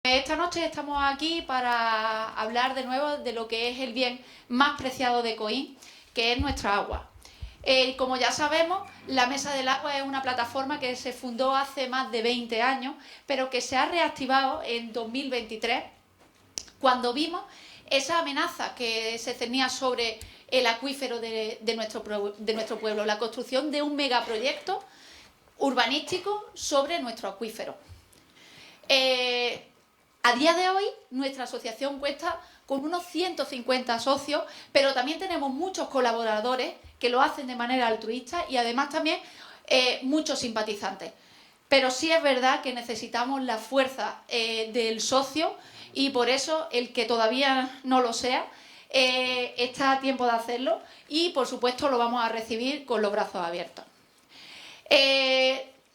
Esta noche estamos aquí para hablar de nuevo de lo que es el bien más preciado de Coín, que es nuestra agua. Como ya sabemos, la Mesa del Agua es una plataforma que se fundó hace más de 20 años, pero que se ha reactivado en 2023, cuando vimos esa amenaza que se cernía sobre el acuífero de nuestro pueblo, la construcción de un megaproyecto urbanístico sobre nuestro acuífero. A día de hoy, nuestra asociación cuenta con unos 150 socios, pero también tenemos muchos colaboradores que lo hacen de manera altruista y además también muchos simpatizantes. Pero sí es verdad que necesitamos la fuerza del socio y por eso el que todavía no lo sea está a tiempo de hacerlo y por supuesto lo vamos a recibir con los brazos abiertos.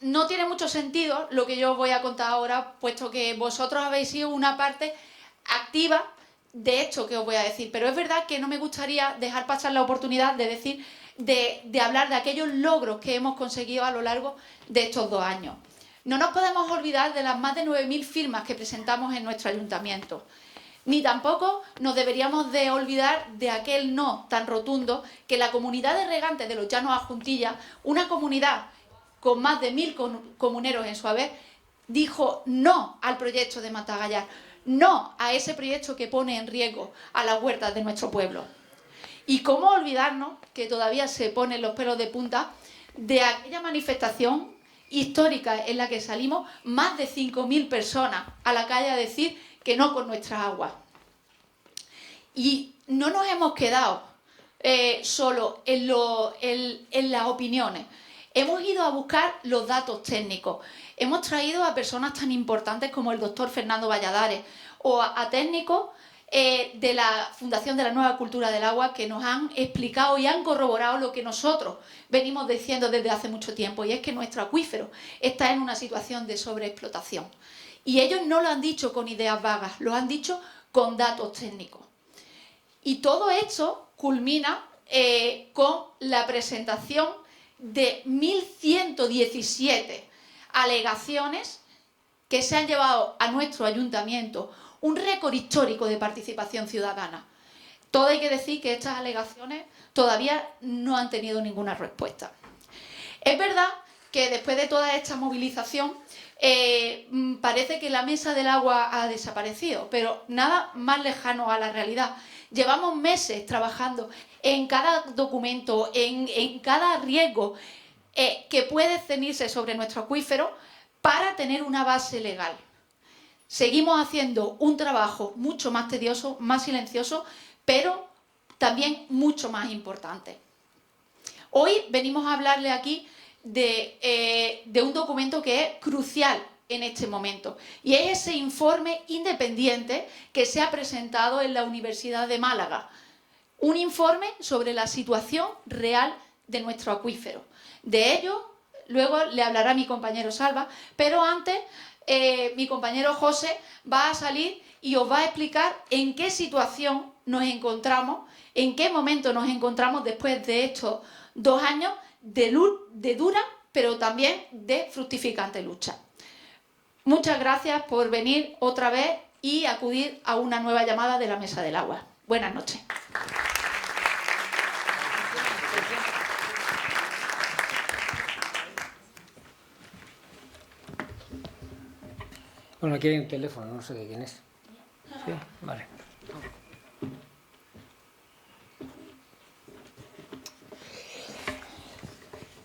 No tiene mucho sentido lo que yo os voy a contar ahora, puesto que vosotros habéis sido una parte activa de esto que os voy a decir, pero es verdad que no me gustaría dejar pasar la oportunidad de decir, de hablar de aquellos logros que hemos conseguido a lo largo de estos 2 años. No nos podemos olvidar de las más de 9.000 firmas que presentamos en nuestro ayuntamiento. Ni tampoco nos deberíamos de olvidar de aquel no tan rotundo que la comunidad de regantes de los Llanos a Juntilla, una comunidad con más de 1.000 comuneros en su haber, dijo no al proyecto de Matagallar, no a ese proyecto que pone en riesgo a las huertas de nuestro pueblo. Y cómo olvidarnos, que todavía se ponen los pelos de punta, de aquella manifestación histórica en la que salimos más de 5.000 personas a la calle a decir que no con nuestras aguas. Y no nos hemos quedado solo en las opiniones. Hemos ido a buscar los datos técnicos. Hemos traído a personas tan importantes como el doctor Fernando Valladares o a técnicos de la Fundación de la Nueva Cultura del Agua que nos han explicado y han corroborado lo que nosotros venimos diciendo desde hace mucho tiempo, y es que nuestro acuífero está en una situación de sobreexplotación. Y ellos no lo han dicho con ideas vagas, lo han dicho con datos técnicos. Y todo esto culmina con la presentación de 1.117 alegaciones que se han llevado a nuestro ayuntamiento, un récord histórico de participación ciudadana. Todo hay que decir que estas alegaciones todavía no han tenido ninguna respuesta. Es verdad que después de toda esta movilización parece que la Mesa del Agua ha desaparecido, pero nada más lejano a la realidad. Llevamos meses trabajando en cada documento, en cada riesgo que puede cernirse sobre nuestro acuífero para tener una base legal. Seguimos haciendo un trabajo mucho más tedioso, más silencioso, pero también mucho más importante. Hoy venimos a hablarle aquí de un documento que es crucial en este momento, y es ese informe independiente que se ha presentado en la Universidad de Málaga, un informe sobre la situación real de nuestro acuífero. De ello luego le hablará mi compañero Salva, pero antes mi compañero José va a salir y os va a explicar en qué situación nos encontramos, en qué momento nos encontramos después de estos 2 años de dura, pero también de fructificante lucha. Muchas gracias por venir otra vez y acudir a una nueva llamada de la Mesa del Agua. Buenas noches. Bueno, aquí hay un teléfono, no sé de quién es. ¿Sí? Vale.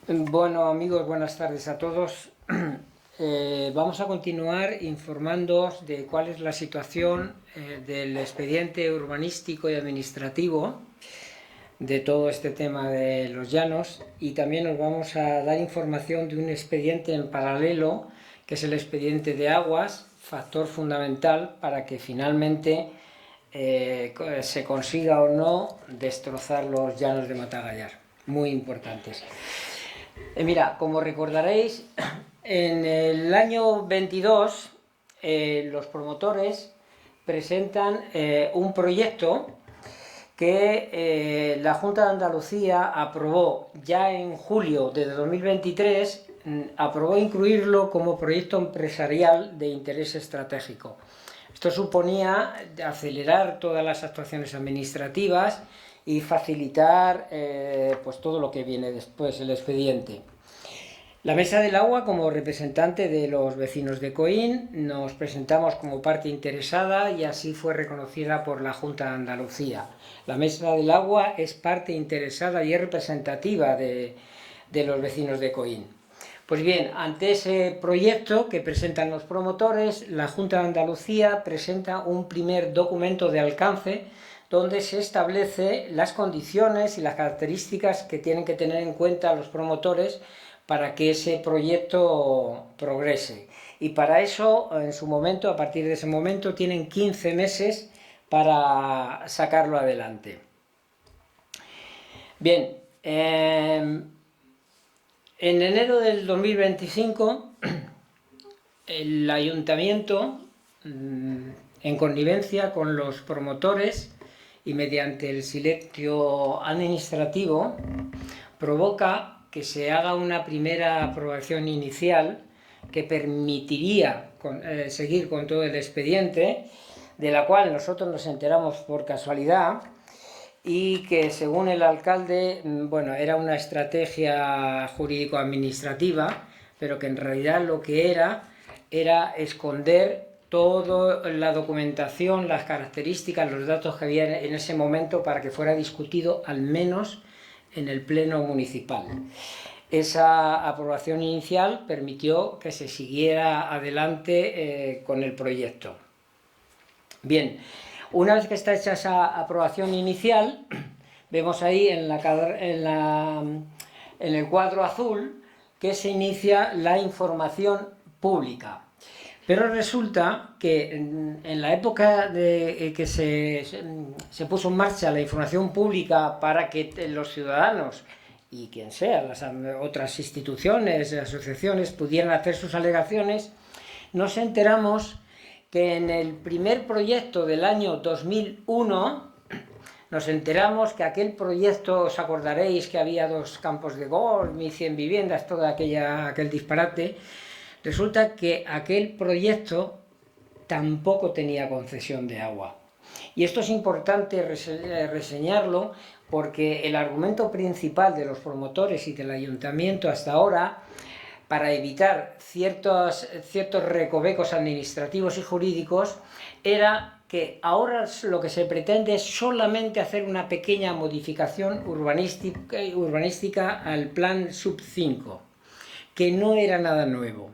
Bueno, amigos, buenas tardes a todos. Vamos a continuar informándoos de cuál es la situación del expediente urbanístico y administrativo de todo este tema de los llanos, y también os vamos a dar información de un expediente en paralelo, que es el expediente de aguas, factor fundamental para que finalmente se consiga o no destrozar los llanos de Matagallar, muy importantes. Mira, como recordaréis, en el año 22 los promotores presentan un proyecto que la Junta de Andalucía aprobó ya en julio de 2023 aprobó incluirlo como proyecto empresarial de interés estratégico. Esto suponía acelerar todas las actuaciones administrativas y facilitar pues todo lo que viene después, el expediente. La Mesa del Agua, como representante de los vecinos de Coín, nos presentamos como parte interesada y así fue reconocida por la Junta de Andalucía. La Mesa del Agua es parte interesada y es representativa de los vecinos de Coín. Pues bien, ante ese proyecto que presentan los promotores, la Junta de Andalucía presenta un primer documento de alcance donde se establece las condiciones y las características que tienen que tener en cuenta los promotores para que ese proyecto progrese. Y para eso, en su momento, a partir de ese momento, tienen 15 meses para sacarlo adelante. Bien, en enero del 2025, el ayuntamiento, en connivencia con los promotores y mediante el silencio administrativo, provoca que se haga una primera aprobación inicial que permitiría seguir con todo el expediente, de la cual nosotros nos enteramos por casualidad, y que según el alcalde, bueno, era una estrategia jurídico-administrativa, pero que en realidad lo que era esconder toda la documentación, las características, los datos que había en ese momento para que fuera discutido al menos en el pleno municipal. Esa aprobación inicial permitió que se siguiera adelante con el proyecto. Bien, una vez que está hecha esa aprobación inicial, vemos ahí en el cuadro azul que se inicia la información pública. Pero resulta que en la época de que se puso en marcha la información pública para que los ciudadanos y quien sea, las otras instituciones, asociaciones, pudieran hacer sus alegaciones, nos enteramos que en el primer proyecto del año 2001, nos enteramos que aquel proyecto, os acordaréis que había 2 campos de golf, 1.100 viviendas, todo aquel disparate. Resulta que aquel proyecto tampoco tenía concesión de agua. Y esto es importante reseñarlo porque el argumento principal de los promotores y del ayuntamiento hasta ahora, para evitar ciertos recovecos administrativos y jurídicos, era que ahora lo que se pretende es solamente hacer una pequeña modificación urbanística al plan sub 5, que no era nada nuevo.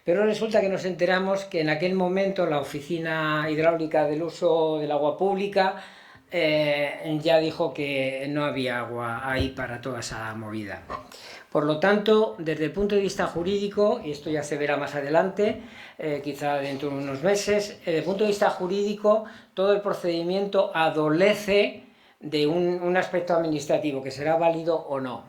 Pero resulta que nos enteramos que en aquel momento la Oficina Hidráulica del Uso del Agua Pública ya dijo que no había agua ahí para toda esa movida. Por lo tanto, desde el punto de vista jurídico, y esto ya se verá más adelante, quizá dentro de unos meses, desde el punto de vista jurídico, todo el procedimiento adolece de un aspecto administrativo, que será válido o no.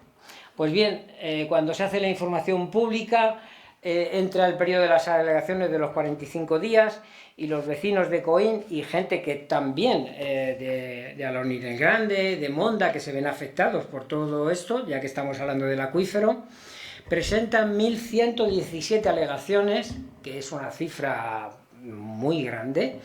Pues bien, cuando se hace la información pública, entra el periodo de las alegaciones de los 45 días y los vecinos de Coín y gente que también de Alonir el Grande, de Monda, que se ven afectados por todo esto, ya que estamos hablando del acuífero, presentan 1.117 alegaciones, que es una cifra muy grande,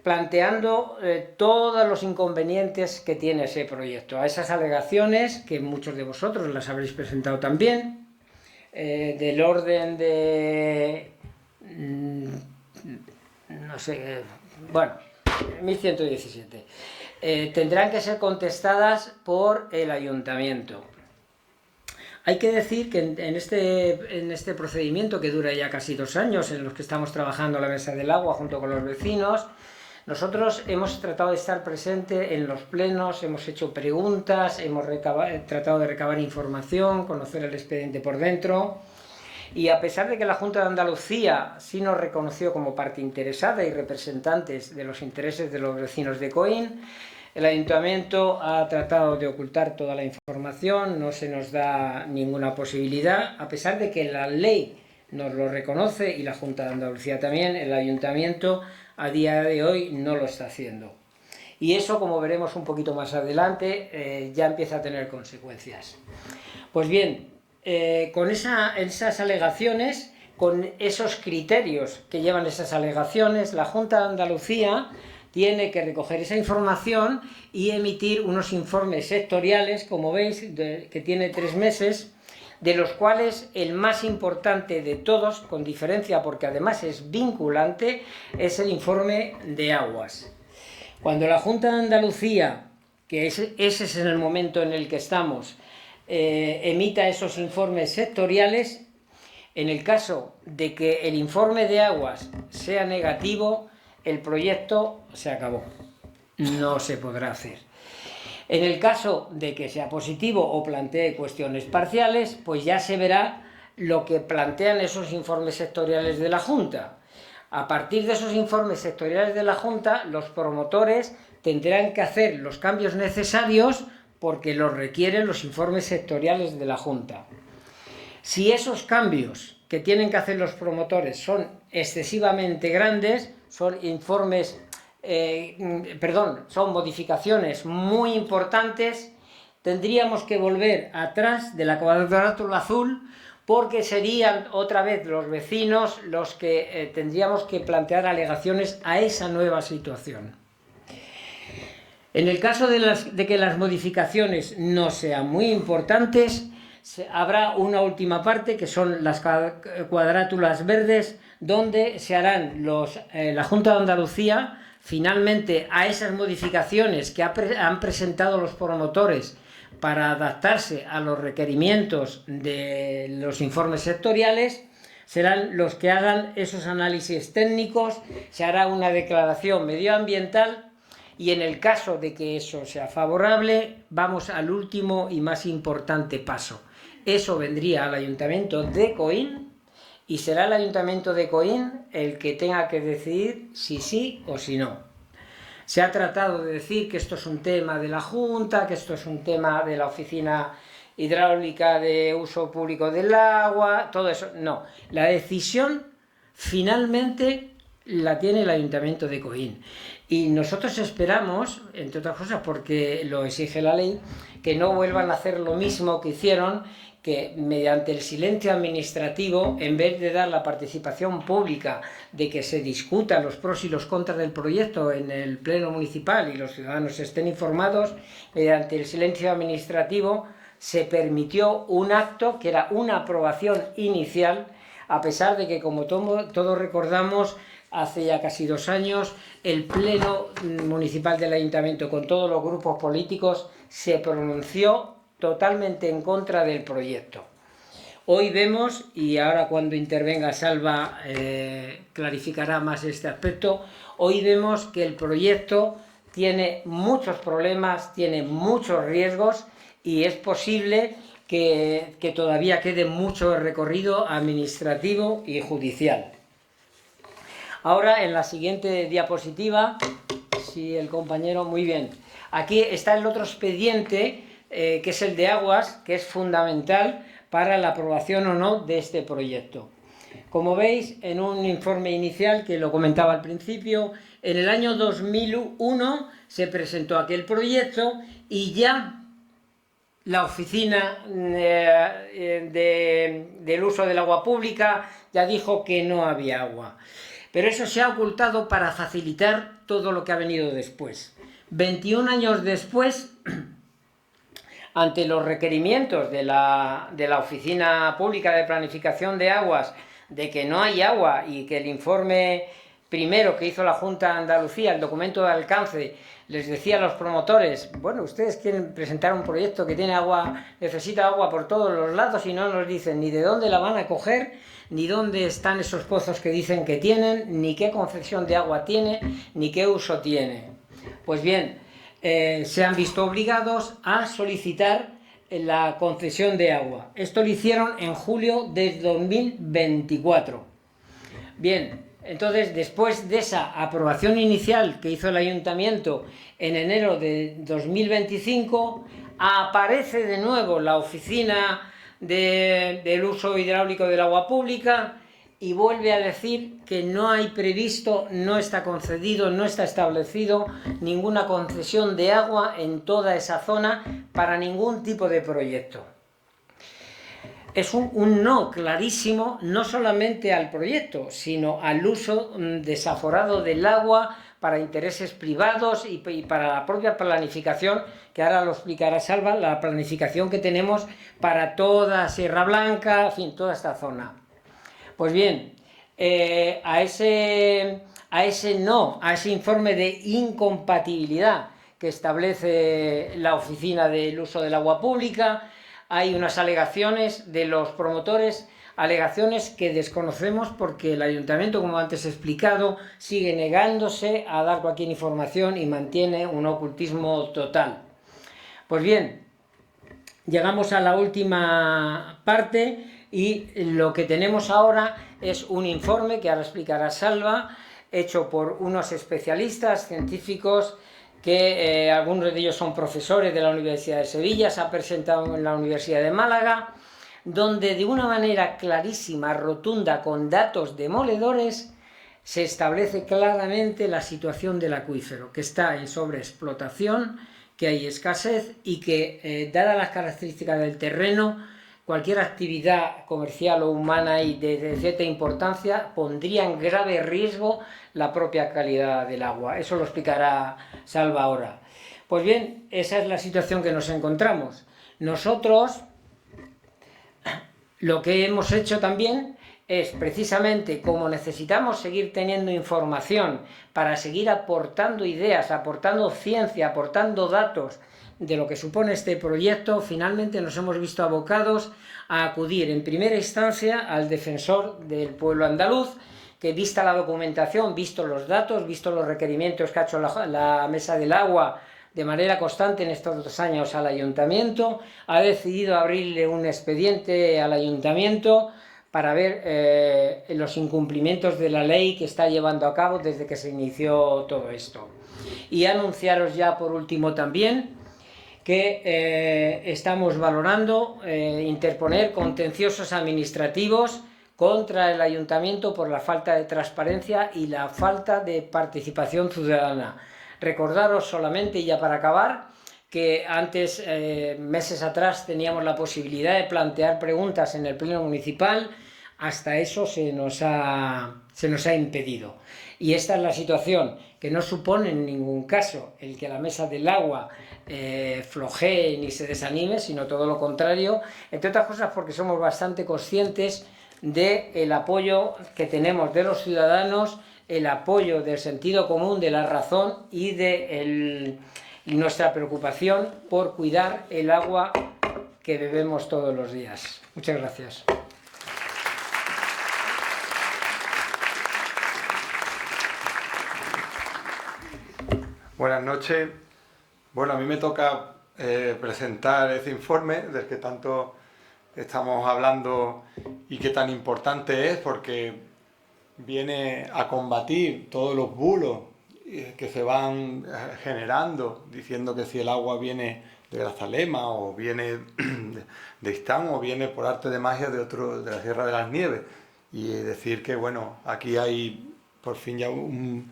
planteando todos los inconvenientes que tiene ese proyecto. A esas alegaciones, que muchos de vosotros las habréis presentado también, del orden de, no sé, bueno, 1117, tendrán que ser contestadas por el ayuntamiento. Hay que decir que en este procedimiento, que dura ya casi 2 años, en los que estamos trabajando la Mesa del Agua junto con los vecinos, nosotros hemos tratado de estar presentes en los plenos, hemos hecho preguntas, hemos tratado de recabar información, conocer el expediente por dentro, y a pesar de que la Junta de Andalucía sí nos reconoció como parte interesada y representantes de los intereses de los vecinos de Coín, el Ayuntamiento ha tratado de ocultar toda la información, no se nos da ninguna posibilidad, a pesar de que la ley nos lo reconoce y la Junta de Andalucía también. El Ayuntamiento a día de hoy no lo está haciendo. Y eso, como veremos un poquito más adelante, ya empieza a tener consecuencias. Pues bien, con esas alegaciones, con esos criterios que llevan esas alegaciones, la Junta de Andalucía tiene que recoger esa información y emitir unos informes sectoriales, como veis, que tiene 3 meses, de los cuales el más importante de todos, con diferencia porque además es vinculante, es el informe de aguas. Cuando la Junta de Andalucía, que ese es en el momento en el que estamos, emita esos informes sectoriales, en el caso de que el informe de aguas sea negativo, el proyecto se acabó, no se podrá hacer. En el caso de que sea positivo o plantee cuestiones parciales, pues ya se verá lo que plantean esos informes sectoriales de la Junta. A partir de esos informes sectoriales de la Junta, los promotores tendrán que hacer los cambios necesarios porque los requieren los informes sectoriales de la Junta. Si esos cambios que tienen que hacer los promotores son excesivamente grandes, son son modificaciones muy importantes, tendríamos que volver atrás de la cuadrátula azul, porque serían otra vez los vecinos los que tendríamos que plantear alegaciones a esa nueva situación. En el caso de que las modificaciones no sean muy importantes, habrá una última parte que son las cuadrátulas verdes, donde se harán la Junta de Andalucía finalmente a esas modificaciones que han presentado los promotores para adaptarse a los requerimientos de los informes sectoriales. Serán los que hagan esos análisis técnicos, se hará una declaración medioambiental y en el caso de que eso sea favorable, vamos al último y más importante paso. Eso vendría al Ayuntamiento de Coín y será el Ayuntamiento de Coín el que tenga que decidir si sí o si no. Se ha tratado de decir que esto es un tema de la Junta, que esto es un tema de la Oficina Hidráulica de Uso Público del Agua, todo eso. No, la decisión finalmente la tiene el Ayuntamiento de Coín. Y nosotros esperamos, entre otras cosas porque lo exige la ley, que no vuelvan a hacer lo mismo que hicieron, que mediante el silencio administrativo, en vez de dar la participación pública, de que se discutan los pros y los contras del proyecto en el pleno municipal y los ciudadanos estén informados, mediante el silencio administrativo se permitió un acto que era una aprobación inicial, a pesar de que, como todos recordamos, hace ya casi 2 años, el pleno municipal del ayuntamiento, con todos los grupos políticos, se pronunció totalmente en contra del proyecto. Hoy vemos, y ahora cuando intervenga Salva clarificará más este aspecto, hoy vemos que el proyecto tiene muchos problemas, tiene muchos riesgos y es posible que todavía quede mucho recorrido administrativo y judicial. Ahora, en la siguiente diapositiva, si el compañero, muy bien, aquí está el otro expediente, que es el de aguas, que es fundamental para la aprobación o no de este proyecto. Como veis, en un informe inicial, que lo comentaba al principio, en el año 2001 se presentó aquel proyecto y ya la Oficina del Uso del Agua Pública ya dijo que no había agua. Pero eso se ha ocultado para facilitar todo lo que ha venido después. 21 años después, ante los requerimientos de la Oficina Pública de Planificación de Aguas, de que no hay agua y que el informe primero que hizo la Junta de Andalucía, el documento de alcance, les decía a los promotores, bueno, ustedes quieren presentar un proyecto que tiene agua, necesita agua por todos los lados y no nos dicen ni de dónde la van a coger, ni dónde están esos pozos que dicen que tienen, ni qué concesión de agua tiene, ni qué uso tiene. Pues bien, se han visto obligados a solicitar la concesión de agua. Esto lo hicieron en julio de 2024. Bien, entonces después de esa aprobación inicial que hizo el ayuntamiento en enero de 2025, aparece de nuevo la Oficina del Uso Hidráulico del Agua Pública y vuelve a decir que no hay previsto, no está concedido, no está establecido ninguna concesión de agua en toda esa zona para ningún tipo de proyecto. es un no clarísimo, no solamente al proyecto, sino al uso desaforado del agua para intereses privados y para la propia planificación, que ahora lo explicará Salva, la planificación que tenemos para toda Sierra Blanca, en fin, toda esta zona. Pues bien, a ese informe de incompatibilidad que establece la Oficina del Uso del Agua Pública, hay unas alegaciones de los promotores, alegaciones que desconocemos porque el ayuntamiento, como antes he explicado, sigue negándose a dar cualquier información y mantiene un ocultismo total. Pues bien, llegamos a la última parte y lo que tenemos ahora es un informe que ahora explicará Salva, hecho por unos especialistas científicos que algunos de ellos son profesores de la Universidad de Sevilla, se ha presentado en la Universidad de Málaga, donde de una manera clarísima, rotunda, con datos demoledores, se establece claramente la situación del acuífero, que está en sobreexplotación, que hay escasez y que, dadas las características del terreno, cualquier actividad comercial o humana y de cierta importancia pondría en grave riesgo la propia calidad del agua. Eso lo explicará Salva ahora. Pues bien, esa es la situación que nos encontramos. Nosotros lo que hemos hecho también es, precisamente, como necesitamos seguir teniendo información para seguir aportando ideas, aportando ciencia, aportando datos de lo que supone este proyecto, finalmente nos hemos visto abocados a acudir en primera instancia al defensor del pueblo andaluz, que, vista la documentación, visto los datos, visto los requerimientos que ha hecho la Mesa del Agua de manera constante en estos 2 años al ayuntamiento, ha decidido abrirle un expediente al ayuntamiento para ver los incumplimientos de la ley que está llevando a cabo desde que se inició todo esto. Y anunciaros ya por último también que estamos valorando interponer contenciosos administrativos contra el ayuntamiento por la falta de transparencia y la falta de participación ciudadana. Recordaros solamente, y ya para acabar, que antes, meses atrás, teníamos la posibilidad de plantear preguntas en el Pleno Municipal. Hasta eso se nos ha impedido. Y esta es la situación, que no supone en ningún caso el que la Mesa del Agua flojee ni se desanime, sino todo lo contrario, entre otras cosas porque somos bastante conscientes del apoyo que tenemos de los ciudadanos, el apoyo del sentido común, de la razón y de nuestra preocupación por cuidar el agua que bebemos todos los días. Muchas gracias. Buenas noches. Bueno, a mí me toca presentar ese informe del que tanto estamos hablando y que tan importante es, porque viene a combatir todos los bulos que se van generando, diciendo que si el agua viene de Grazalema o viene de Istán o viene por arte de magia de la Sierra de las Nieves, y decir que, bueno, aquí hay por fin ya un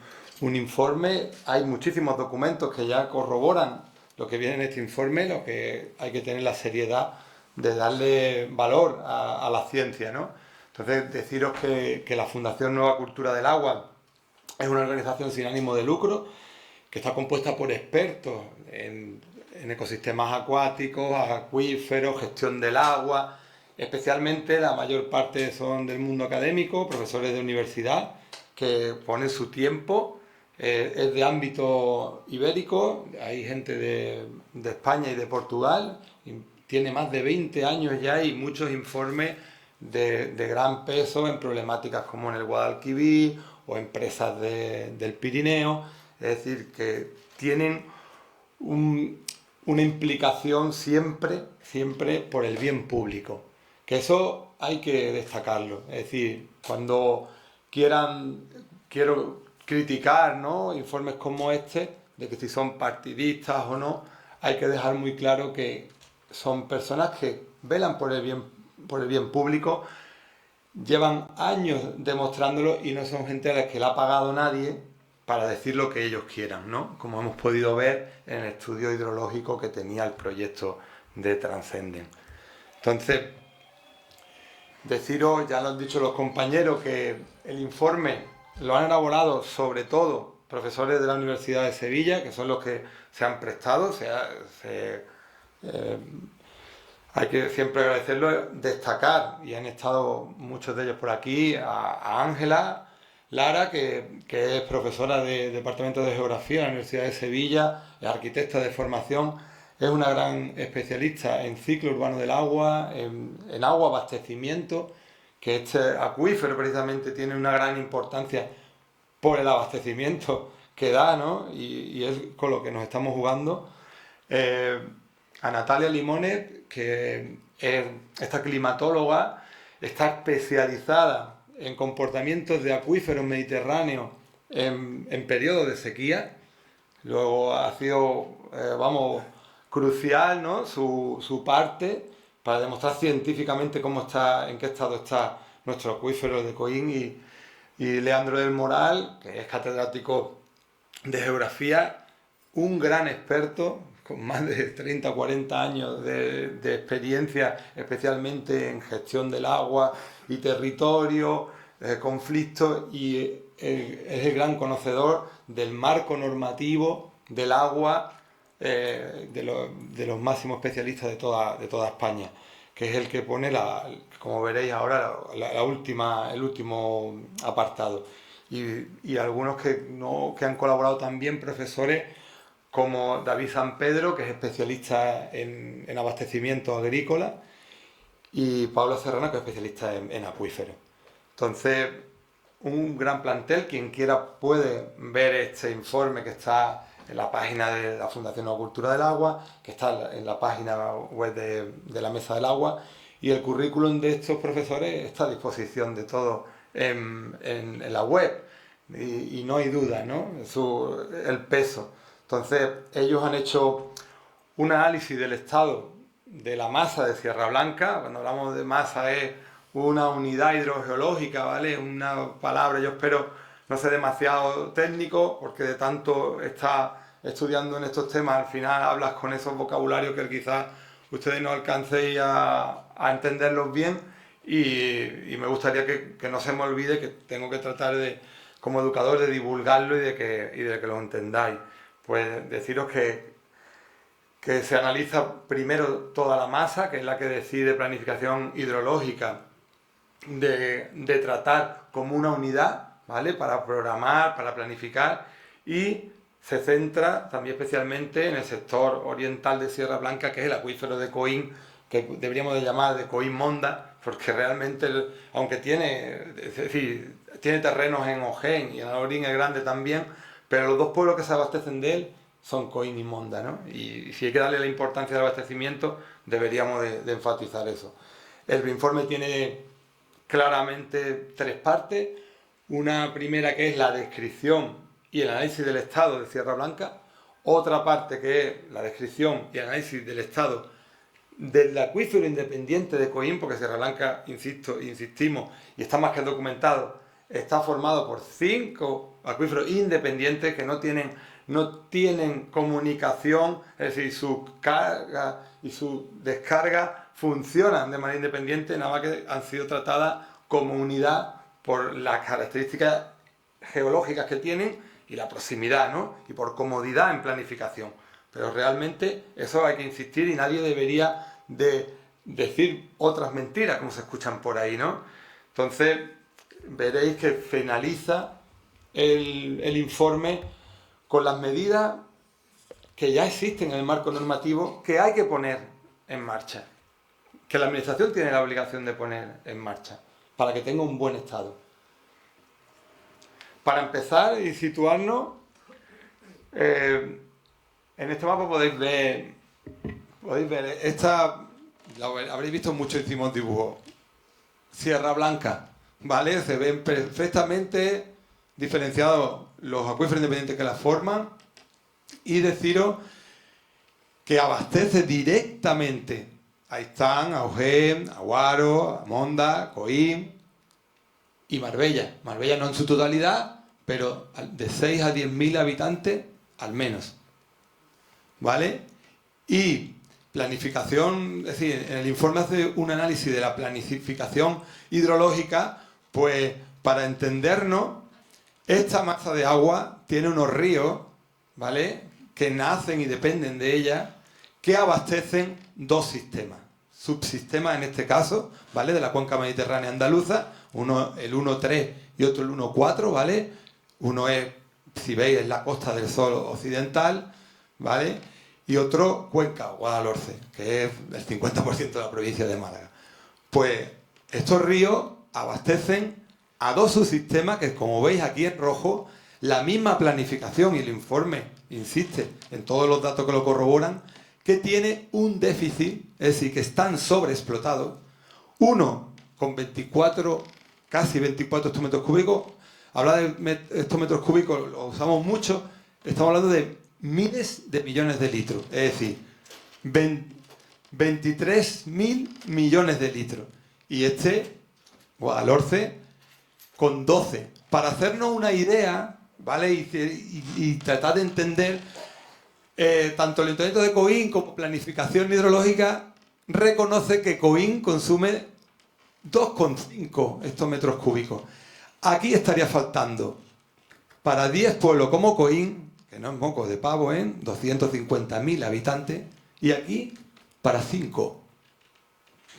informe, hay muchísimos documentos que ya corroboran lo que viene en este informe, lo que hay que tener la seriedad de darle valor a la ciencia, ¿no? Entonces, deciros que la Fundación Nueva Cultura del Agua es una organización sin ánimo de lucro que está compuesta por expertos en ecosistemas acuáticos, acuíferos, gestión del agua. Especialmente la mayor parte son del mundo académico, profesores de universidad que ponen su tiempo. Es de ámbito ibérico, hay gente de España y de Portugal, y tiene más de 20 años ya y muchos informes de gran peso en problemáticas como en el Guadalquivir o empresas del Pirineo. Es decir, que tienen una implicación siempre por el bien público. Que eso hay que destacarlo. Es decir, cuando quiero criticar, ¿no?, informes como este, de que si son partidistas o no, hay que dejar muy claro que son personas que velan por el bien público, llevan años demostrándolo y no son gente a la que le ha pagado nadie para decir lo que ellos quieran, ¿no? Como hemos podido ver en el estudio hidrológico que tenía el proyecto de Transcenden. Entonces, deciros, ya lo han dicho los compañeros, que el informe lo han elaborado sobre todo profesores de la Universidad de Sevilla, que son los que se han prestado, hay que siempre agradecerlo, destacar, y han estado muchos de ellos por aquí, a Ángela Lara, que es profesora de Departamento de Geografía en la Universidad de Sevilla, es arquitecta de formación, es una gran especialista en ciclo urbano del agua, en agua, abastecimiento, que este acuífero precisamente tiene una gran importancia por el abastecimiento que da, ¿no? Y es con lo que nos estamos jugando. A Natalia Limones, que es esta climatóloga, está especializada en comportamientos de acuíferos mediterráneos en periodos de sequía. Luego ha sido, crucial, ¿no? su parte para demostrar científicamente en qué estado está nuestro acuífero de Coín, y Leandro del Moral, que es catedrático de geografía, un gran experto con más de 30 o 40 años de experiencia, especialmente en gestión del agua y territorio, conflictos, y es el gran conocedor del marco normativo del agua, de los máximos especialistas de toda España, que es el que pone, como veréis ahora, el último apartado. Y algunos que han colaborado también, profesores como David San Pedro, que es especialista en abastecimiento agrícola, y Pablo Serrano, que es especialista en acuíferos. Entonces, un gran plantel. Quien quiera puede ver este informe, que está en la página de la Fundación Nueva Cultura del Agua, que está en la página web de la Mesa del Agua, y el currículum de estos profesores está a disposición de todos en la web, y no hay duda, ¿no? El peso. Entonces, ellos han hecho un análisis del estado de la masa de Sierra Blanca. Cuando hablamos de masa es una unidad hidrogeológica, ¿vale? Una palabra, yo espero no ser demasiado técnico, porque de tanto estar estudiando en estos temas, al final hablas con esos vocabularios que quizás ustedes no alcancéis a entenderlos bien, y me gustaría que no se me olvide que tengo que tratar como educador, de divulgarlo y de que lo entendáis. Pues deciros que se analiza primero toda la masa, que es la que decide planificación hidrológica, de tratar como una unidad, ¿vale? Para programar, para planificar, y se centra también especialmente en el sector oriental de Sierra Blanca, que es el acuífero de Coín, que deberíamos de llamar de Coín-Monda, porque realmente, aunque tiene terrenos en Ojén y en Alhaurín es grande también, pero los dos pueblos que se abastecen de él son Coín y Monda, ¿no? Y si hay que darle la importancia del abastecimiento, deberíamos de enfatizar eso. El informe tiene claramente 3 partes. Una primera, que es la descripción y el análisis del estado de Sierra Blanca. Otra parte, que es la descripción y el análisis del estado del acuífero independiente de Coín, porque Sierra Blanca, insistimos, y está más que documentado, está formado por 5 acuíferos independientes que no tienen comunicación, es decir, su carga y su descarga funcionan de manera independiente, nada más que han sido tratadas como unidad por las características geológicas que tienen y la proximidad, ¿no? Y por comodidad en planificación. Pero realmente eso hay que insistir, y nadie debería de decir otras mentiras como se escuchan por ahí, ¿no? Entonces veréis que finaliza el informe con las medidas que ya existen en el marco normativo, que hay que poner en marcha, que la Administración tiene la obligación de poner en marcha para que tenga un buen estado. Para empezar y situarnos, en este mapa podéis ver esta, habréis visto muchísimos dibujos. Sierra Blanca, ¿vale? Se ven perfectamente diferenciados los acuíferos independientes que la forman, y deciros que abastece directamente. Ahí están Augén, Aguaro, Monda, Coín y Marbella. Marbella no en su totalidad, pero de 6 a 10.000 habitantes al menos, ¿vale? Y planificación, es decir, en el informe hace un análisis de la planificación hidrológica, pues para entendernos, esta masa de agua tiene unos ríos, ¿vale?, que nacen y dependen de ella, que abastecen dos sistemas, subsistemas en este caso, ¿vale?, de la cuenca mediterránea andaluza, uno el 1.3 y otro el 1.4, ¿vale? Uno es, si veis, es la Costa del Sol occidental, ¿vale?, y otro cuenca Guadalhorce, que es el 50% de la provincia de Málaga. Pues estos ríos abastecen a dos subsistemas que, como veis aquí en rojo, la misma planificación, y el informe insiste en todos los datos que lo corroboran, que tiene un déficit, es decir, que están sobreexplotados, uno con 24, casi 24 hectómetros cúbicos. Hablar de hectómetros cúbicos lo usamos mucho, estamos hablando de miles de millones de litros, es decir, 23.000 millones de litros. Y este, Guadalhorce, con 12. Para hacernos una idea, ¿vale?, y tratar de entender, tanto el Ayuntamiento de Coín como Planificación Hidrológica reconoce que Coín consume 2,5 hectómetros cúbicos. Aquí estaría faltando, para 10 pueblos como Coín, que no es moco de pavo, 250.000 habitantes, y aquí para 5.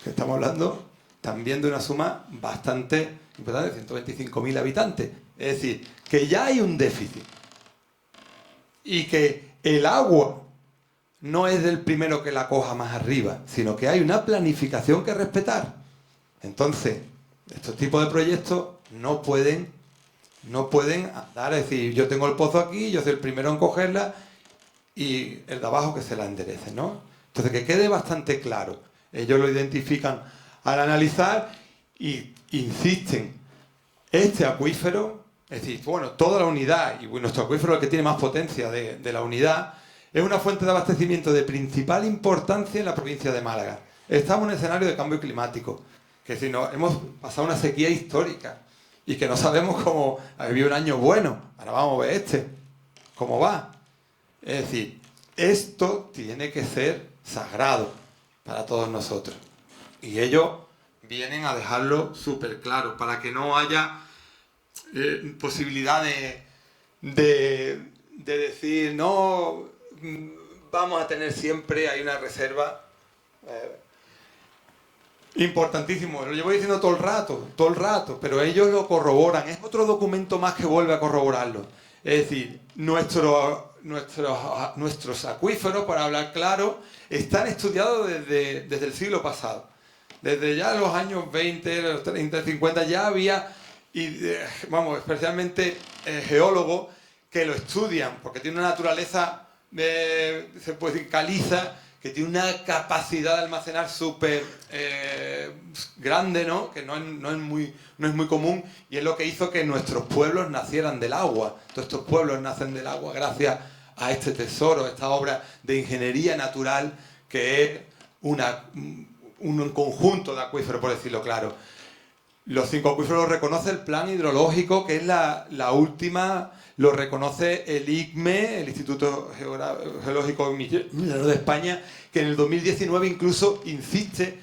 Que estamos hablando también de una suma bastante importante, de 125.000 habitantes. Es decir, que ya hay un déficit. Y que el agua no es del primero que la coja más arriba, sino que hay una planificación que respetar. Entonces, estos tipos de proyectos no pueden andar, es decir, yo tengo el pozo aquí, yo soy el primero en cogerla y el de abajo que se la enderece, ¿no? Entonces, que quede bastante claro. Ellos lo identifican al analizar y insisten. Este acuífero, es decir, bueno, toda la unidad, y nuestro acuífero es el que tiene más potencia de la unidad, es una fuente de abastecimiento de principal importancia en la provincia de Málaga. Estamos en un escenario de cambio climático, que si no, hemos pasado una sequía histórica y que no sabemos cómo ha vivido un año bueno. Ahora vamos a ver cómo va. Es decir, esto tiene que ser sagrado para todos nosotros. Y ellos vienen a dejarlo súper claro, para que no haya posibilidad de decir, no, vamos a tener siempre, hay una reserva. Importantísimo, lo llevo diciendo todo el rato, pero ellos lo corroboran, es otro documento más que vuelve a corroborarlo. Es decir, nuestros acuíferos, para hablar claro, están estudiados desde el siglo pasado. Desde ya los años 20, los 30, 50, ya había, especialmente geólogos que lo estudian, porque tiene una naturaleza, se puede decir, caliza, que tiene una capacidad de almacenar súper grande, ¿no?, que no es muy común, y es lo que hizo que nuestros pueblos nacieran del agua. Todos estos pueblos nacen del agua gracias a este tesoro, esta obra de ingeniería natural, que es un conjunto de acuíferos, por decirlo claro. Los 5 acuíferos los reconoce el plan hidrológico, que es la última, lo reconoce el ICME, el Instituto Geológico Minero de España, que en el 2019 incluso insiste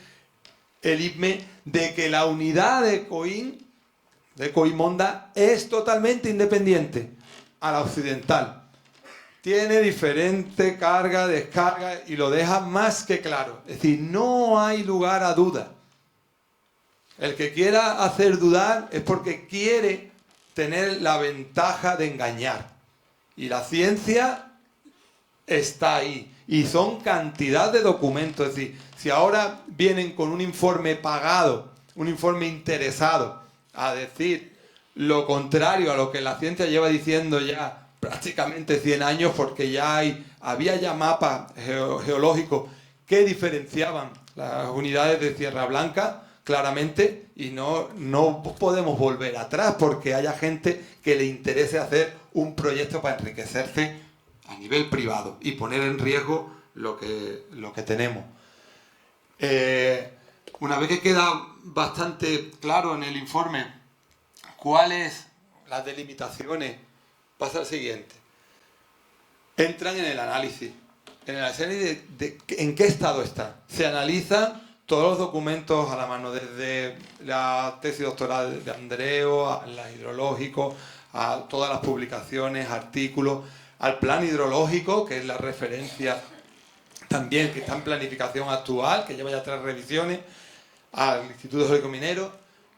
el ICME de que la unidad de Coín-Monda, es totalmente independiente a la occidental. Tiene diferente carga, descarga, y lo deja más que claro. Es decir, no hay lugar a duda. El que quiera hacer dudar es porque quiere tener la ventaja de engañar. Y la ciencia está ahí. Y son cantidad de documentos. Es decir, si ahora vienen con un informe pagado, un informe interesado, a decir lo contrario a lo que la ciencia lleva diciendo ya prácticamente 100 años, porque ya había ya mapas geológicos que diferenciaban las unidades de Tierra Blanca claramente, y no podemos volver atrás porque haya gente que le interese hacer un proyecto para enriquecerse a nivel privado y poner en riesgo lo que tenemos. Una vez que queda bastante claro en el informe cuáles las delimitaciones, pasa al siguiente. Entran en el análisis. en el análisis de en qué estado está. Se analizan todos los documentos a la mano, desde la tesis doctoral de Andreu, a la hidrológico, a todas las publicaciones, artículos, al plan hidrológico, que es la referencia también, que está en planificación actual, que lleva ya 3 revisiones, al Instituto Geológico Minero,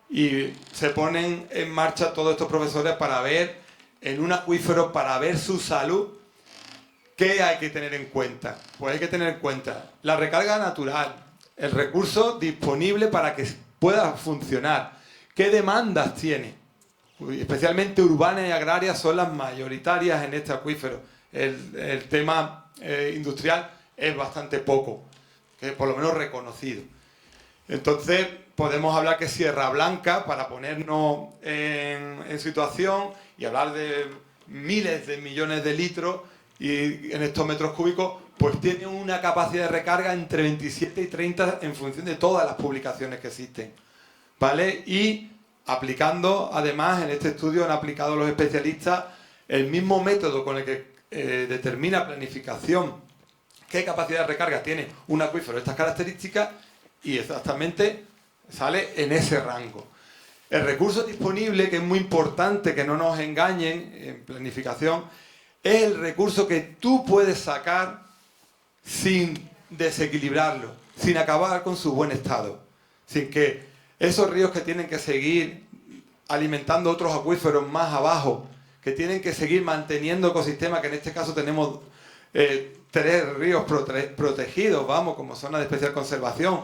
y se ponen en marcha todos estos profesores para ver, en un acuífero, para ver su salud, ¿qué hay que tener en cuenta? Pues hay que tener en cuenta la recarga natural, el recurso disponible para que pueda funcionar, qué demandas tiene, especialmente urbanas y agrarias son las mayoritarias en este acuífero. El tema industrial es bastante poco, que es por lo menos reconocido. Entonces podemos hablar que Sierra Blanca, para ponernos en situación y hablar de miles de millones de litros y en estos metros cúbicos, pues tiene una capacidad de recarga entre 27 y 30 en función de todas las publicaciones que existen, ¿vale? Y aplicando, además, en este estudio han aplicado los especialistas el mismo método con el que determina planificación qué capacidad de recarga tiene un acuífero de estas características y exactamente sale en ese rango. El recurso disponible, que es muy importante que no nos engañen en planificación, es el recurso que tú puedes sacar sin desequilibrarlo, sin acabar con su buen estado, sin que esos ríos que tienen que seguir alimentando otros acuíferos más abajo, que tienen que seguir manteniendo ecosistemas, que en este caso tenemos 3 ríos protegidos, vamos, como zona de especial conservación,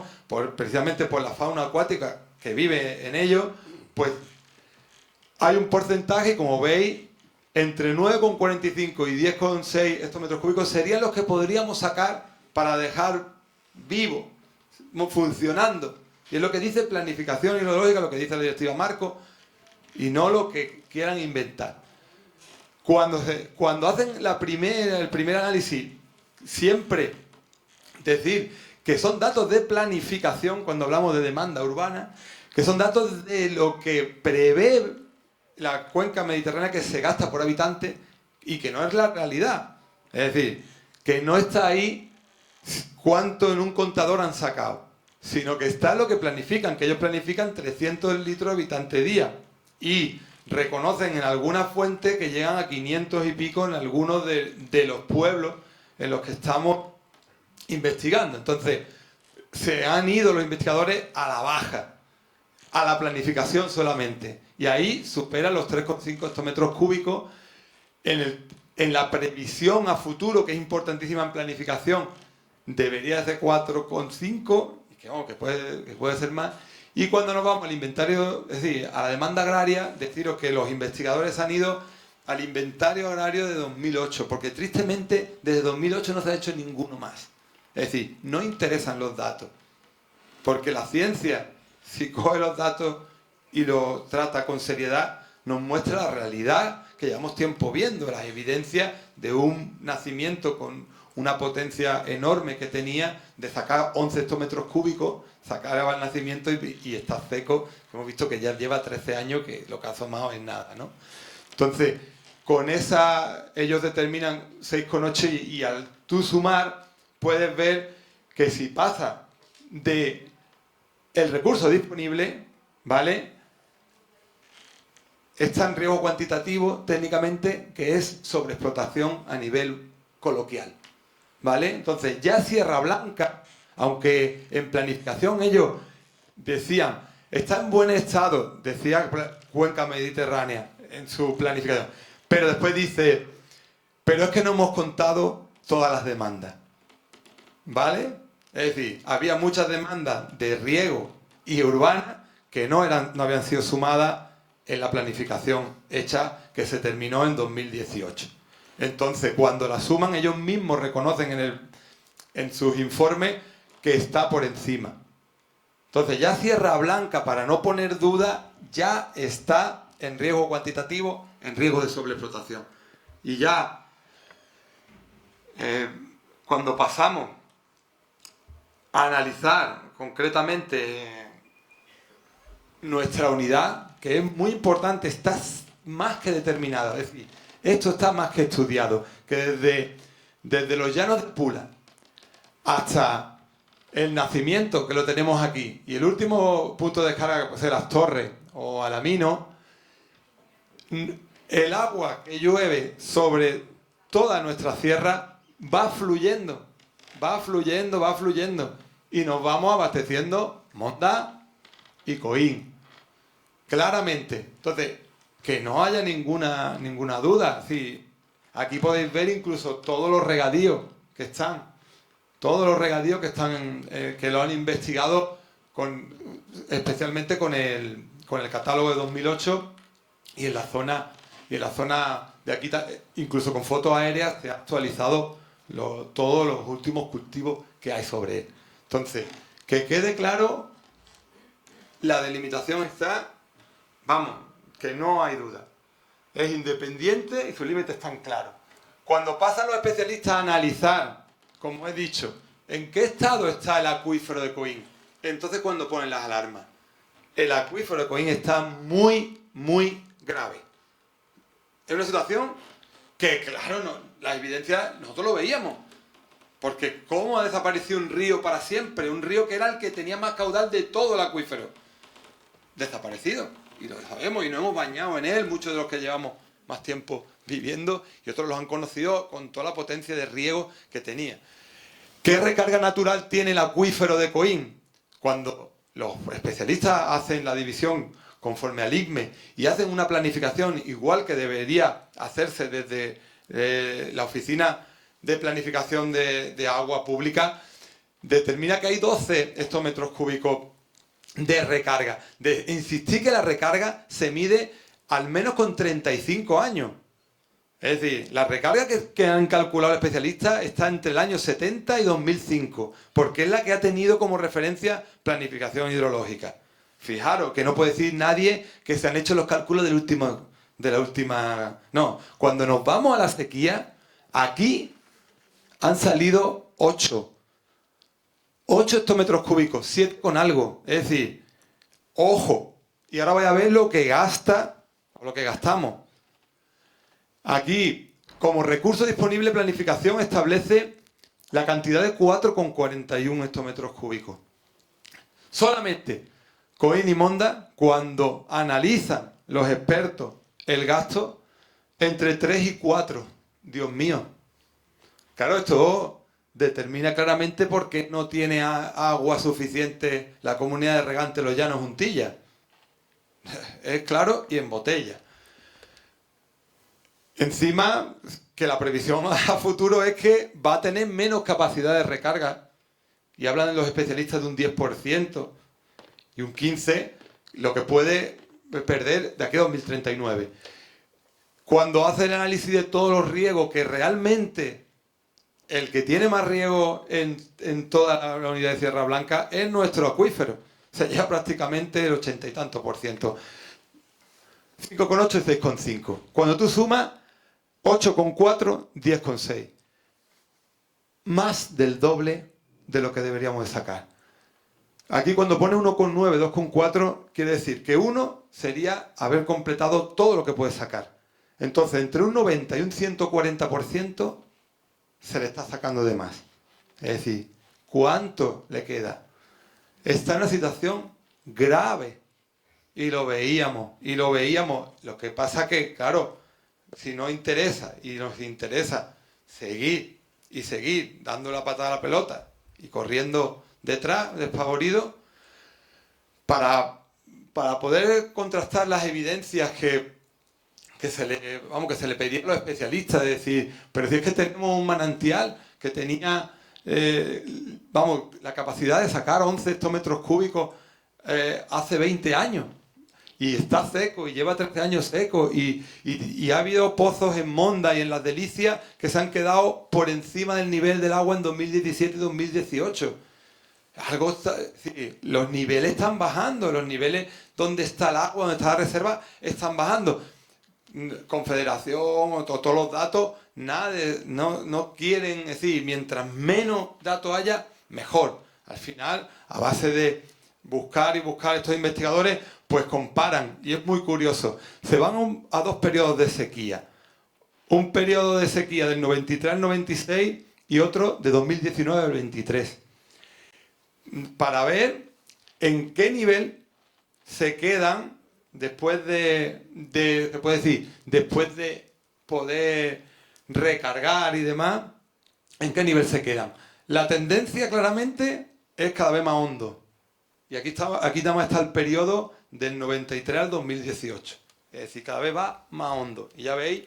precisamente por la fauna acuática que vive en ellos, pues hay un porcentaje, como veis, entre 9,45 y 10,6 estos metros cúbicos serían los que podríamos sacar para dejar vivo, funcionando. Y es lo que dice planificación hidrológica, lo que dice la directiva Marco, y no lo que quieran inventar. Cuando hacen el primer análisis, siempre decir que son datos de planificación, cuando hablamos de demanda urbana, que son datos de lo que prevé la cuenca mediterránea que se gasta por habitante y que no es la realidad. Es decir, que no está ahí cuánto en un contador han sacado, sino que está lo que planifican, que ellos planifican 300 litros habitante día y reconocen en alguna fuente que llegan a 500 y pico en algunos de los pueblos en los que estamos investigando. Entonces, se han ido los investigadores a la baja, a la planificación solamente, y ahí supera los 3,5 hectómetros cúbicos en la previsión a futuro, que es importantísima en planificación, debería ser 4,5, que puede ser más. Y cuando nos vamos al inventario, es decir, a la demanda agraria, deciros que los investigadores han ido al inventario agrario de 2008, porque tristemente desde 2008 no se ha hecho ninguno más. Es decir, no interesan los datos, porque la ciencia, si coge los datos y los trata con seriedad, nos muestra la realidad que llevamos tiempo viendo, las evidencias de un nacimiento con una potencia enorme que tenía de sacar 11 hectómetros cúbicos, sacar el nacimiento y está seco. Hemos visto que ya lleva 13 años, que lo que ha asomado es nada, ¿no? Entonces, con esa, ellos determinan 6,8 y al tú sumar, puedes ver que si pasa de el recurso disponible, ¿vale?, está en riesgo cuantitativo técnicamente, que es sobreexplotación a nivel coloquial, ¿vale? Entonces ya Sierra Blanca, aunque en planificación ellos decían está en buen estado, decía Cuenca Mediterránea en su planificación, pero después dice, pero es que no hemos contado todas las demandas, ¿vale? Es decir, había muchas demandas de riego y urbana que no habían sido sumadas en la planificación hecha, que se terminó en 2018. Entonces, cuando la suman, ellos mismos reconocen en sus informes que está por encima. Entonces, ya Sierra Blanca, para no poner duda, ya está en riesgo cuantitativo, en riesgo de sobreexplotación. Y ya, cuando pasamos a analizar concretamente nuestra unidad, que es muy importante, está más que determinada. Es decir, esto está más que estudiado, que desde los llanos de Pula hasta el Nacimiento, que lo tenemos aquí, y el último punto de descarga, que puede ser Las Torres o Alamino, el agua que llueve sobre toda nuestra sierra va fluyendo, va fluyendo, va fluyendo, y nos vamos abasteciendo Monda y Coín, claramente. Entonces, que no haya ninguna duda. Sí, aquí podéis ver incluso todos los regadíos que están, que lo han investigado especialmente con el catálogo de 2008 y en la zona de aquí, incluso con fotos aéreas, se ha actualizado todos los últimos cultivos que hay sobre él. Entonces, que quede claro, la delimitación está, vamos, que no hay duda. Es independiente y sus límites están claros. Cuando pasan los especialistas a analizar, como he dicho, en qué estado está el acuífero de Coín, entonces cuando ponen las alarmas, el acuífero de Coín está muy, muy grave. Es una situación que, claro, la evidencia nosotros lo veíamos. Porque ¿cómo ha desaparecido un río para siempre? Un río que era el que tenía más caudal de todo el acuífero. Desaparecido. Y lo sabemos y nos hemos bañado en él, muchos de los que llevamos más tiempo viviendo, y otros los han conocido con toda la potencia de riego que tenía. ¿Qué recarga natural tiene el acuífero de Coín? Cuando los especialistas hacen la división conforme al ICME y hacen una planificación igual que debería hacerse desde la Oficina de Planificación de Agua Pública, determina que hay 12 hectómetros cúbicos de recarga. De insistir que la recarga se mide al menos con 35 años. Es decir, la recarga que han calculado los especialistas está entre el año 70 y 2005, porque es la que ha tenido como referencia planificación hidrológica. Fijaros que no puede decir nadie que se han hecho los cálculos de la última... No, cuando nos vamos a la sequía, aquí han salido 8 hectómetros cúbicos, 7 con algo. Es decir, ojo, y ahora voy a ver lo que gastamos. Aquí, como recurso disponible, planificación establece la cantidad de 4,41 hectómetros cúbicos. Solamente Coín y Monda, cuando analizan los expertos el gasto, entre 3 y 4. Dios mío. Claro, esto determina claramente por qué no tiene agua suficiente la comunidad de regantes Los Llanos Juntilla. Es claro y en botella. Encima, que la previsión a futuro es que va a tener menos capacidad de recarga. Y hablan los especialistas de un 10% y un 15%, lo que puede perder de aquí a 2039. Cuando hace el análisis de todos los riegos, que realmente el que tiene más riego en toda la unidad de Sierra Blanca es nuestro acuífero. Se lleva prácticamente el 80 y tanto %. 5,8 y 6,5. Cuando tú sumas 8,4, 10,6. Más del doble de lo que deberíamos de sacar. Aquí cuando pone 1,9, 2,4, quiere decir que 1 sería haber completado todo lo que puede sacar. Entonces, entre un 90 y un 140% se le está sacando de más. Es decir, ¿cuánto le queda? Está en una situación grave. Y lo veíamos. Lo que pasa que, claro, si nos interesa y nos interesa seguir dando la patada a la pelota y corriendo detrás, despavorido, para poder contrastar las evidencias que se le pedían a los especialistas, de decir, pero si es que tenemos un manantial que tenía la capacidad de sacar 11 hectómetros cúbicos hace 20 años. Y está seco, y lleva 13 años seco, y ha habido pozos en Monda y en Las Delicias que se han quedado por encima del nivel del agua en 2017 y 2018. Los niveles están bajando, los niveles donde está el agua, donde está la reserva, están bajando. Confederación o todos los datos, no quieren decir, mientras menos datos haya, mejor. Al final, a base de buscar estos investigadores, pues comparan, y es muy curioso. Se van a 2 periodos de sequía. un periodo de sequía del 93 al 96 y otro de 2019 al 23, para ver en qué nivel se quedan después se puede decir, después de poder recargar y demás, en qué nivel se quedan. La tendencia claramente es cada vez más hondo. Y aquí nada más está el periodo del 93 al 2018. Es decir, cada vez va más hondo. Y ya veis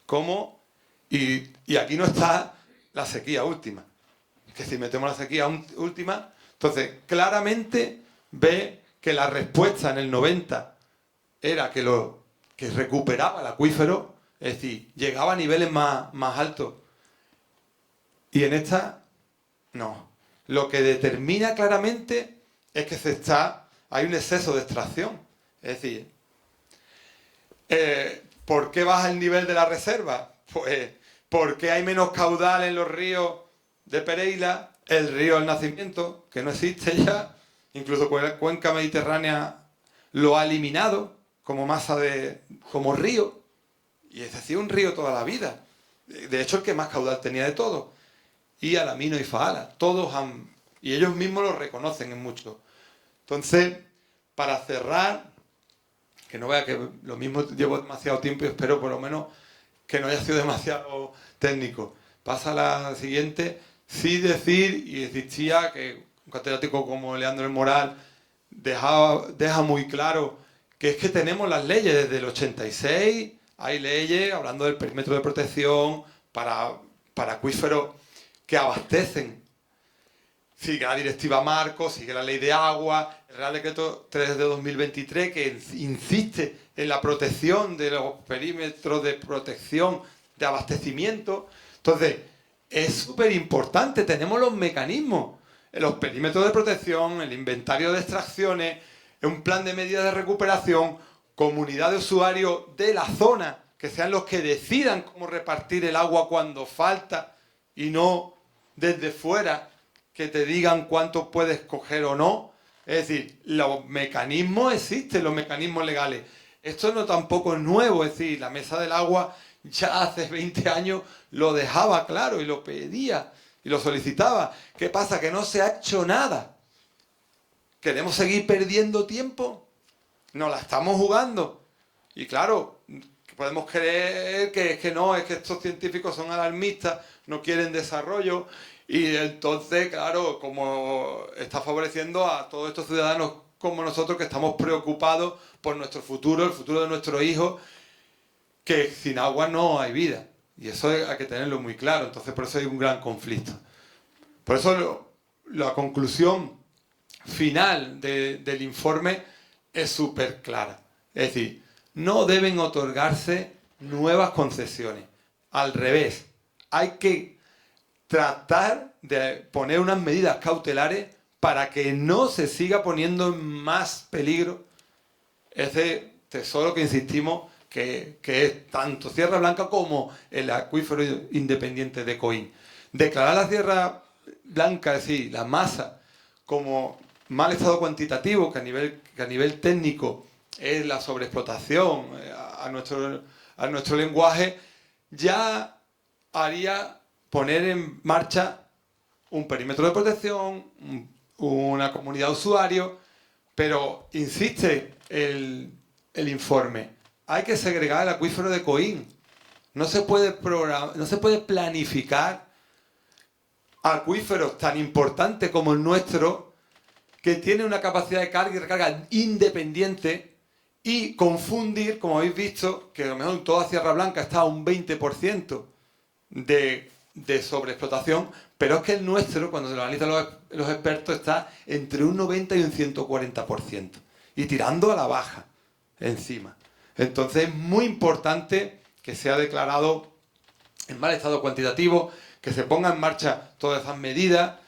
cómo... Y aquí no está la sequía última. Que si metemos la sequía última, entonces claramente ve que la respuesta en el 90 era que recuperaba el acuífero, es decir, llegaba a niveles más altos. Y en esta, no. Lo que determina claramente es que hay un exceso de extracción. Es decir, ¿por qué baja el nivel de la reserva? Pues porque hay menos caudal en los ríos de Pereira, el río del Nacimiento, que no existe ya, incluso la cuenca mediterránea lo ha eliminado como como río, y es decir, un río toda la vida. De hecho, el que más caudal tenía de todos. Y Alamino y Faala, y ellos mismos lo reconocen en mucho. Entonces, para cerrar, que no vea que lo mismo llevo demasiado tiempo y espero por lo menos que no haya sido demasiado técnico. Pasa a la siguiente. Sí decir, y existía que un catedrático como Leandro El Moral deja muy claro que es que tenemos las leyes desde el 86, hay leyes hablando del perímetro de protección para acuíferos que abastecen. Sigue la directiva Marco, sigue la ley de agua, el Real Decreto 3 de 2023 que insiste en la protección de los perímetros de protección de abastecimiento. Entonces, es súper importante, tenemos los mecanismos, los perímetros de protección, el inventario de extracciones, un plan de medidas de recuperación, comunidad de usuarios de la zona, que sean los que decidan cómo repartir el agua cuando falta y no desde fuera que te digan cuánto puedes coger o no. Es decir, los mecanismos existen, los mecanismos legales. Esto no tampoco es nuevo, es decir, la Mesa del Agua ya hace 20 años lo dejaba claro y lo pedía y lo solicitaba. ¿Qué pasa? Que no se ha hecho nada. ¿Queremos seguir perdiendo tiempo? Nos la estamos jugando. Y claro, podemos creer que no, es que estos científicos son alarmistas, no quieren desarrollo. Y entonces, claro, como está favoreciendo a todos estos ciudadanos como nosotros que estamos preocupados por nuestro futuro, el futuro de nuestros hijos, que sin agua no hay vida. Y eso hay que tenerlo muy claro. Entonces, por eso hay un gran conflicto. Por eso la conclusión final del informe es súper clara. Es decir, no deben otorgarse nuevas concesiones. Al revés, hay que tratar de poner unas medidas cautelares para que no se siga poniendo en más peligro ese tesoro que insistimos que es tanto Sierra Blanca como el acuífero independiente de Coín. Declarar la Sierra Blanca, es decir, la masa, como mal estado cuantitativo, que a nivel técnico es la sobreexplotación a nuestro lenguaje, ya haría poner en marcha un perímetro de protección, una comunidad de usuarios, pero insiste el informe, hay que segregar el acuífero de Coín. No se puede planificar acuíferos tan importantes como el nuestro, que tiene una capacidad de carga y recarga independiente, y confundir, como habéis visto, que a lo mejor en toda Sierra Blanca está a un 20% de sobreexplotación, pero es que el nuestro, cuando se lo analizan los expertos, está entre un 90 y un 140%, y tirando a la baja encima. Entonces es muy importante que sea declarado en mal estado cuantitativo, que se pongan en marcha todas esas medidas,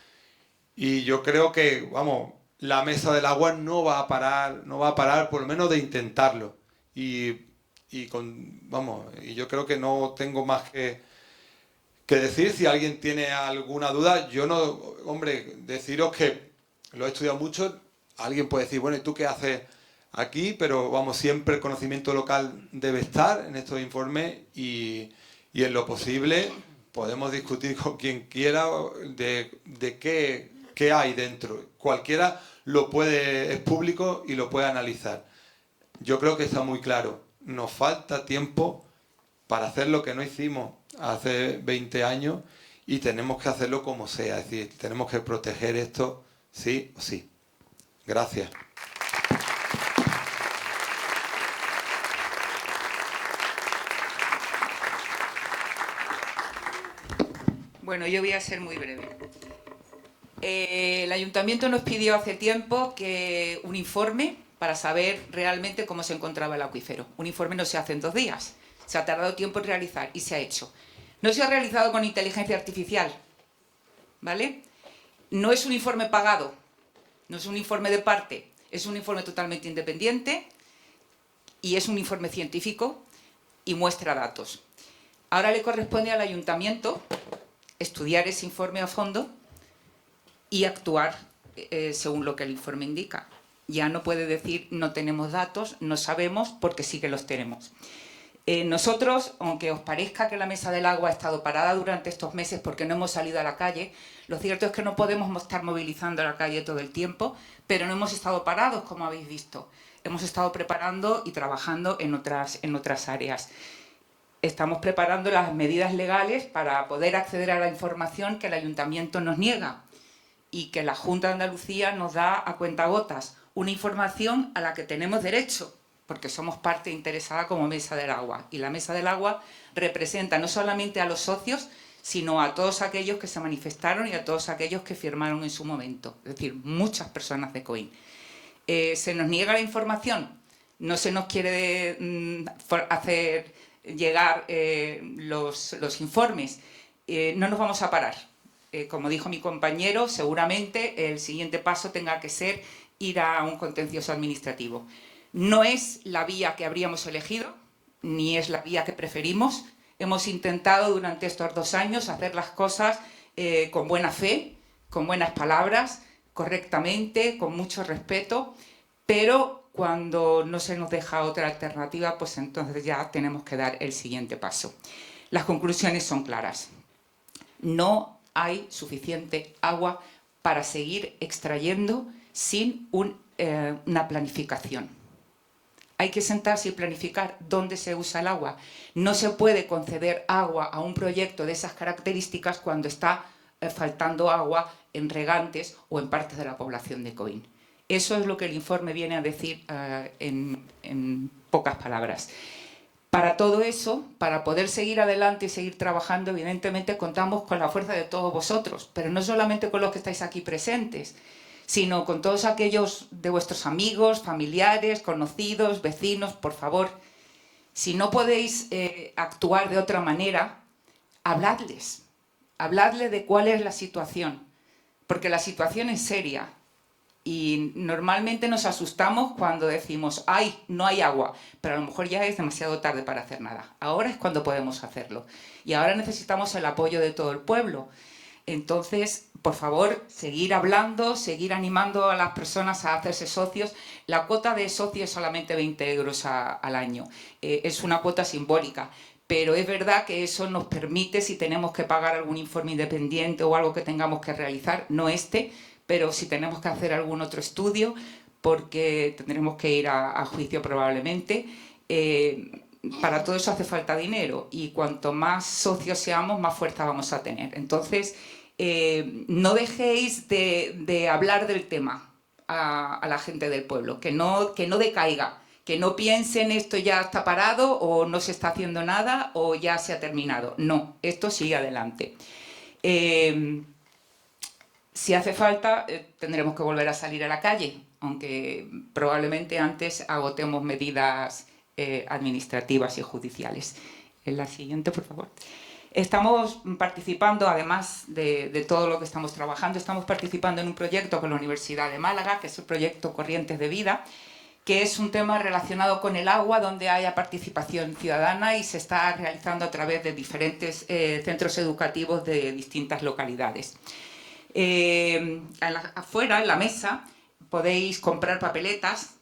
y yo creo que, vamos, la Mesa del Agua no va a parar por lo menos de intentarlo. Y yo creo que no tengo más que decir. Si alguien tiene alguna duda, yo no, hombre, deciros que lo he estudiado mucho. Alguien puede decir, bueno, ¿y tú qué haces aquí? Pero vamos, siempre el conocimiento local debe estar en estos informes, y y en lo posible podemos discutir con quien quiera de qué hay dentro. Cualquiera es público y lo puede analizar. Yo creo que está muy claro. Nos falta tiempo para hacer lo que no hicimos hace 20 años y tenemos que hacerlo como sea. Es decir, tenemos que proteger esto sí o sí. Gracias. Bueno, yo voy a ser muy breve. El ayuntamiento nos pidió hace tiempo que un informe para saber realmente cómo se encontraba el acuífero. Un informe no se hace en 2 días, se ha tardado tiempo en realizar y se ha hecho. No se ha realizado con inteligencia artificial, ¿vale? No es un informe pagado, no es un informe de parte, es un informe totalmente independiente y es un informe científico y muestra datos. Ahora le corresponde al ayuntamiento estudiar ese informe a fondo y actuar según lo que el informe indica. Ya no puede decir no tenemos datos, no sabemos, porque sí que los tenemos. Nosotros, aunque os parezca que la Mesa del Agua ha estado parada durante estos meses porque no hemos salido a la calle, lo cierto es que no podemos estar movilizando a la calle todo el tiempo, pero no hemos estado parados, como habéis visto. Hemos estado preparando y trabajando en otras áreas. Estamos preparando las medidas legales para poder acceder a la información que el Ayuntamiento nos niega y que la Junta de Andalucía nos da a cuentagotas, una información a la que tenemos derecho, porque somos parte interesada como Mesa del Agua. Y la Mesa del Agua representa no solamente a los socios, sino a todos aquellos que se manifestaron y a todos aquellos que firmaron en su momento, es decir, muchas personas de COIN. Se nos niega la información, no se nos quiere hacer llegar los informes, no nos vamos a parar. Como dijo mi compañero, seguramente el siguiente paso tenga que ser ir a un contencioso administrativo. No es la vía que habríamos elegido, ni es la vía que preferimos. Hemos intentado durante estos 2 años hacer las cosas con buena fe, con buenas palabras, correctamente, con mucho respeto, pero cuando no se nos deja otra alternativa, pues entonces ya tenemos que dar el siguiente paso. Las conclusiones son claras. No hay suficiente agua para seguir extrayendo sin una planificación. Hay que sentarse y planificar dónde se usa el agua. No se puede conceder agua a un proyecto de esas características cuando está faltando agua en regantes o en partes de la población de COIN. Eso es lo que el informe viene a decir en pocas palabras. Para todo eso, para poder seguir adelante y seguir trabajando, evidentemente contamos con la fuerza de todos vosotros, pero no solamente con los que estáis aquí presentes, sino con todos aquellos de vuestros amigos, familiares, conocidos, vecinos. Por favor, si no podéis actuar de otra manera, habladles de cuál es la situación, porque la situación es seria. Y normalmente nos asustamos cuando decimos, ¡ay, no hay agua! Pero a lo mejor ya es demasiado tarde para hacer nada. Ahora es cuando podemos hacerlo. Y ahora necesitamos el apoyo de todo el pueblo. Entonces, por favor, seguir hablando, seguir animando a las personas a hacerse socios. La cuota de socio es solamente 20 euros al año. Es una cuota simbólica. Pero es verdad que eso nos permite, si tenemos que pagar algún informe independiente o algo que tengamos que realizar, no pero si tenemos que hacer algún otro estudio, porque tendremos que ir a juicio probablemente, para todo eso hace falta dinero y cuanto más socios seamos, más fuerza vamos a tener. Entonces, no dejéis de hablar del tema a la gente del pueblo, que no decaiga, que no piensen esto ya está parado o no se está haciendo nada o ya se ha terminado. No, esto sigue adelante. Si hace falta, tendremos que volver a salir a la calle, aunque probablemente antes agotemos medidas administrativas y judiciales. En la siguiente, por favor. Estamos participando, además de todo lo que estamos trabajando, estamos participando en un proyecto con la Universidad de Málaga, que es el proyecto Corrientes de Vida, que es un tema relacionado con el agua, donde haya participación ciudadana y se está realizando a través de diferentes centros educativos de distintas localidades. Afuera, en la mesa, podéis comprar papeletas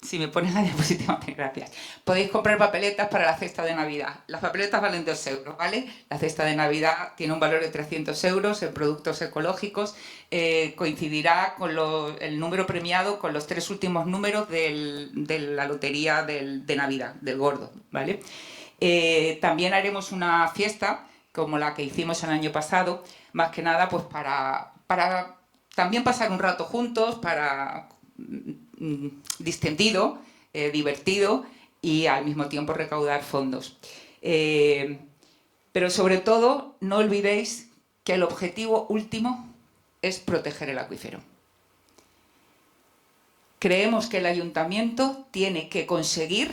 Si me pones la diapositiva, gracias. Podéis comprar papeletas para la cesta de Navidad. Las papeletas valen 2 euros, ¿vale? La cesta de Navidad tiene un valor de 300 euros en productos ecológicos. Coincidirá con el número premiado con los 3 últimos números de la lotería de Navidad, del gordo, ¿vale? También haremos una fiesta, como la que hicimos el año pasado, más que nada pues para también pasar un rato juntos, para distendido, divertido y al mismo tiempo recaudar fondos. Pero sobre todo, no olvidéis que el objetivo último es proteger el acuífero. Creemos que el ayuntamiento tiene que conseguir,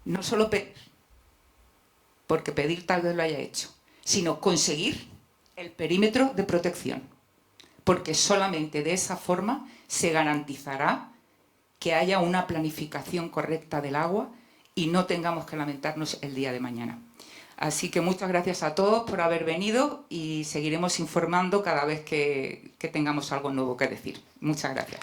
no solo pedir, porque pedir tal vez lo haya hecho, sino conseguir el perímetro de protección, porque solamente de esa forma se garantizará que haya una planificación correcta del agua y no tengamos que lamentarnos el día de mañana. Así que muchas gracias a todos por haber venido y seguiremos informando cada vez que tengamos algo nuevo que decir. Muchas gracias.